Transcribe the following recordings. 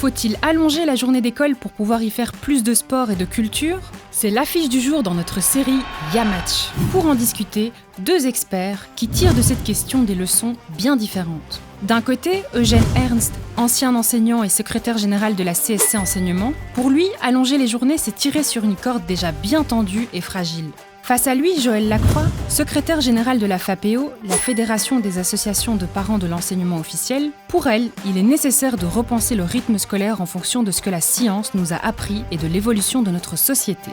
Faut-il allonger la journée d'école pour pouvoir y faire plus de sport et de culture? C'est l'affiche du jour dans notre série Yamatch. Pour en discuter, deux experts qui tirent de cette question des leçons bien différentes. D'un côté, Eugène Ernst, ancien enseignant et secrétaire général de la CSC Enseignement. Pour lui, allonger les journées, c'est tirer sur une corde déjà bien tendue et fragile. Face à lui, Joëlle Lacroix, secrétaire générale de la FAPEO, la Fédération des associations de parents de l'enseignement officiel. Pour elle, il est nécessaire de repenser le rythme scolaire en fonction de ce que la science nous a appris et de l'évolution de notre société.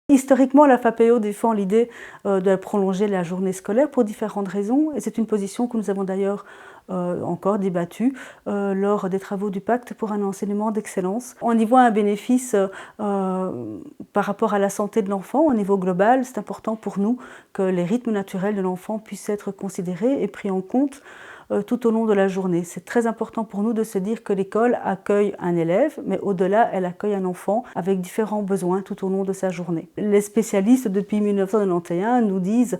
Historiquement, la FAPEO défend l'idée de prolonger la journée scolaire pour différentes raisons, et c'est une position que nous avons d'ailleurs encore débattue lors des travaux du Pacte pour un enseignement d'excellence. On y voit un bénéfice par rapport à la santé de l'enfant au niveau global. C'est important pour nous que les rythmes naturels de l'enfant puissent être considérés et pris en compte tout au long de la journée. C'est très important pour nous de se dire que l'école accueille un élève, mais au-delà, elle accueille un enfant avec différents besoins tout au long de sa journée. Les spécialistes, depuis 1991, nous disent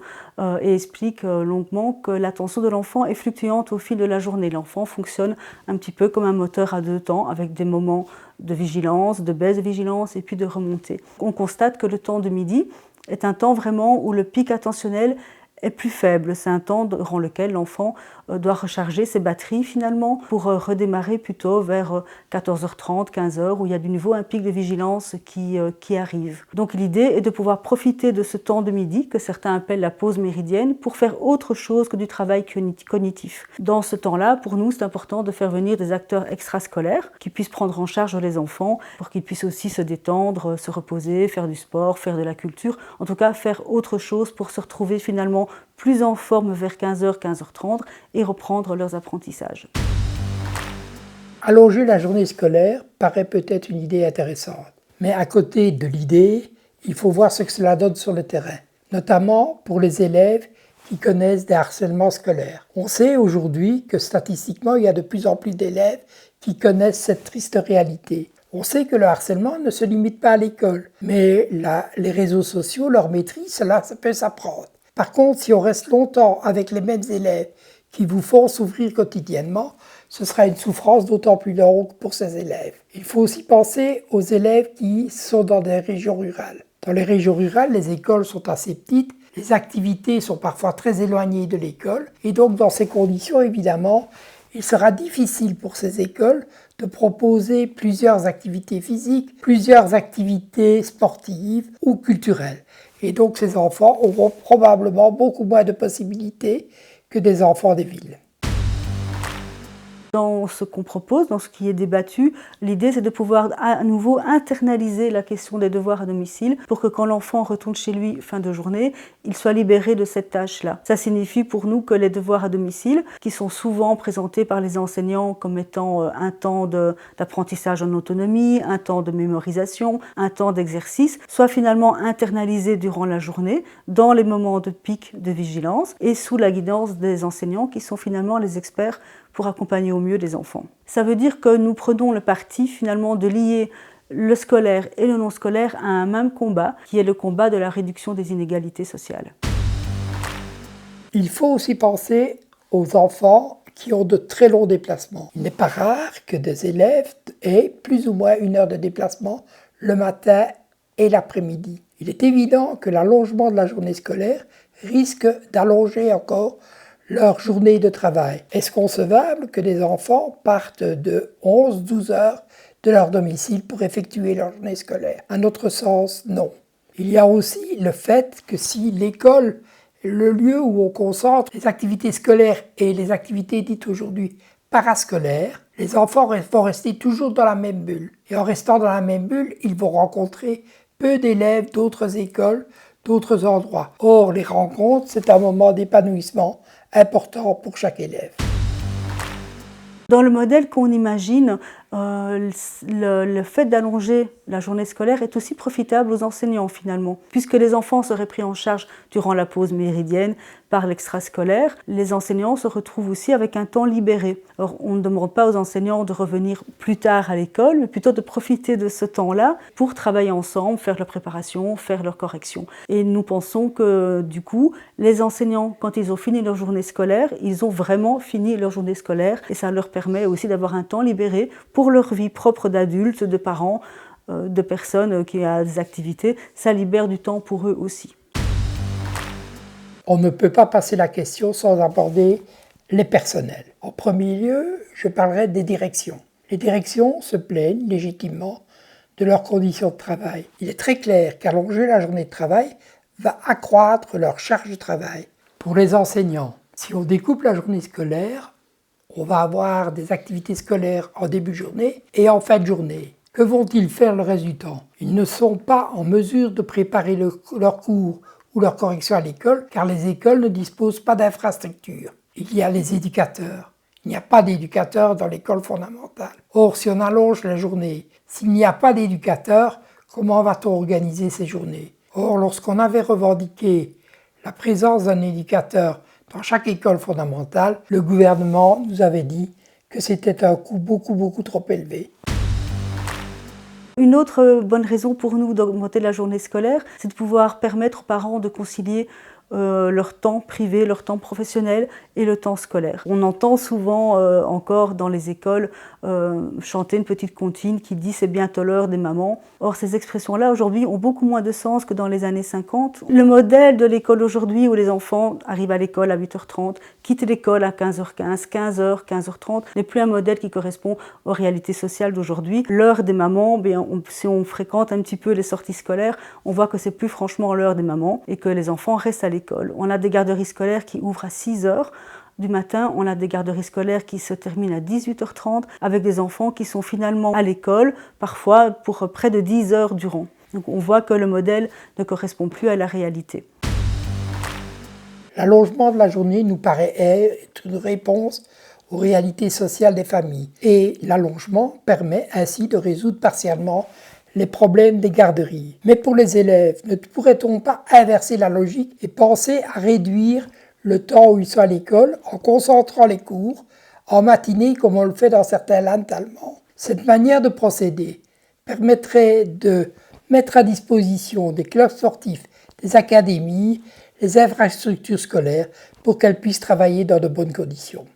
et expliquent longuement que l'attention de l'enfant est fluctuante au fil de la journée. L'enfant fonctionne un petit peu comme un moteur à deux temps, avec des moments de vigilance, de baisse de vigilance et puis de remontée. On constate que le temps de midi est un temps vraiment où le pic attentionnel est plus faible. C'est un temps durant lequel l'enfant doit recharger ses batteries finalement pour redémarrer plutôt vers 14h30, 15h où il y a de nouveau un pic de vigilance qui arrive. Donc l'idée est de pouvoir profiter de ce temps de midi que certains appellent la pause méridienne pour faire autre chose que du travail cognitif. Dans ce temps-là, pour nous, c'est important de faire venir des acteurs extrascolaires qui puissent prendre en charge les enfants pour qu'ils puissent aussi se détendre, se reposer, faire du sport, faire de la culture, en tout cas faire autre chose pour se retrouver finalement plus en forme vers 15h, 15h30 et reprendre leurs apprentissages. Allonger la journée scolaire paraît peut-être une idée intéressante, mais à côté de l'idée, il faut voir ce que cela donne sur le terrain, notamment pour les élèves qui connaissent des harcèlements scolaires. On sait aujourd'hui que statistiquement, il y a de plus en plus d'élèves qui connaissent cette triste réalité. On sait que le harcèlement ne se limite pas à l'école, mais les réseaux sociaux, leur maîtrise, ça peut s'apprendre. Par contre, si on reste longtemps avec les mêmes élèves qui vous font souffrir quotidiennement, ce sera une souffrance d'autant plus longue pour ces élèves. Il faut aussi penser aux élèves qui sont dans des régions rurales. Dans les régions rurales, les écoles sont assez petites, les activités sont parfois très éloignées de l'école, et donc dans ces conditions, évidemment, il sera difficile pour ces écoles de proposer plusieurs activités physiques, plusieurs activités sportives ou culturelles. Et donc ces enfants auront probablement beaucoup moins de possibilités que des enfants des villes. Dans ce qu'on propose, dans ce qui est débattu, l'idée c'est de pouvoir à nouveau internaliser la question des devoirs à domicile pour que quand l'enfant retourne chez lui fin de journée, il soit libéré de cette tâche-là. Ça signifie pour nous que les devoirs à domicile, qui sont souvent présentés par les enseignants comme étant un temps d'apprentissage en autonomie, un temps de mémorisation, un temps d'exercice, soient finalement internalisés durant la journée, dans les moments de pic de vigilance et sous la guidance des enseignants qui sont finalement les experts pour accompagner au mieux les enfants. Ça veut dire que nous prenons le parti finalement de lier le scolaire et le non scolaire à un même combat, qui est le combat de la réduction des inégalités sociales. Il faut aussi penser aux enfants qui ont de très longs déplacements. Il n'est pas rare que des élèves aient plus ou moins 1 heure de déplacement le matin et l'après-midi. Il est évident que l'allongement de la journée scolaire risque d'allonger encore leur journée de travail. Est-ce concevable que des enfants partent de 11-12 heures de leur domicile pour effectuer leur journée scolaire? À notre sens, non. Il y a aussi le fait que si l'école, le lieu où on concentre les activités scolaires et les activités dites aujourd'hui parascolaires, les enfants vont rester toujours dans la même bulle. Et en restant dans la même bulle, ils vont rencontrer peu d'élèves d'autres écoles, d'autres endroits. Or, les rencontres, c'est un moment d'épanouissement important pour chaque élève. Dans le modèle qu'on imagine, le fait d'allonger la journée scolaire est aussi profitable aux enseignants finalement. Puisque les enfants seraient pris en charge durant la pause méridienne par l'extrascolaire, les enseignants se retrouvent aussi avec un temps libéré. Alors, on ne demande pas aux enseignants de revenir plus tard à l'école, mais plutôt de profiter de ce temps-là pour travailler ensemble, faire leur préparation, faire leur correction. Et nous pensons que du coup, les enseignants, quand ils ont fini leur journée scolaire, ils ont vraiment fini leur journée scolaire et ça leur permet aussi d'avoir un temps libéré pour leur vie propre d'adultes, de parents, de personnes qui ont des activités. Ça libère du temps pour eux aussi. On ne peut pas passer la question sans aborder les personnels. En premier lieu, je parlerai des directions. Les directions se plaignent légitimement de leurs conditions de travail. Il est très clair qu'allonger la journée de travail va accroître leur charge de travail. Pour les enseignants, si on découpe la journée scolaire, on va avoir des activités scolaires en début de journée et en fin de journée. Que vont-ils faire le reste du temps? Ils ne sont pas en mesure de préparer leurs cours ou leur correction à l'école, car les écoles ne disposent pas d'infrastructures. Il y a les éducateurs. Il n'y a pas d'éducateurs dans l'école fondamentale. Or, si on allonge la journée, s'il n'y a pas d'éducateurs, comment va-t-on organiser ces journées? Or, lorsqu'on avait revendiqué la présence d'un éducateur dans chaque école fondamentale, le gouvernement nous avait dit que c'était un coût beaucoup trop élevé. Une autre bonne raison pour nous d'augmenter la journée scolaire, c'est de pouvoir permettre aux parents de concilier leur temps privé, leur temps professionnel et le temps scolaire. On entend souvent encore dans les écoles chanter une petite comptine qui dit « c'est bientôt l'heure des mamans ». Or, ces expressions-là, aujourd'hui, ont beaucoup moins de sens que dans les années 50. Le modèle de l'école aujourd'hui, où les enfants arrivent à l'école à 8h30, quittent l'école à 15h15, 15h, 15h30, n'est plus un modèle qui correspond aux réalités sociales d'aujourd'hui. L'heure des mamans, si on fréquente un petit peu les sorties scolaires, on voit que c'est plus franchement l'heure des mamans et que les enfants restent à l'école. On a des garderies scolaires qui ouvrent à 6h du matin, on a des garderies scolaires qui se terminent à 18h30 avec des enfants qui sont finalement à l'école, parfois pour près de 10 heures durant. Donc on voit que le modèle ne correspond plus à la réalité. L'allongement de la journée nous paraît être une réponse aux réalités sociales des familles. Et l'allongement permet ainsi de résoudre partiellement les problèmes des garderies. Mais pour les élèves, ne pourrait-on pas inverser la logique et penser à réduire le temps où ils sont à l'école en concentrant les cours en matinée comme on le fait dans certains lands allemands? Cette manière de procéder permettrait de mettre à disposition des clubs sportifs, des académies, les infrastructures scolaires pour qu'elles puissent travailler dans de bonnes conditions.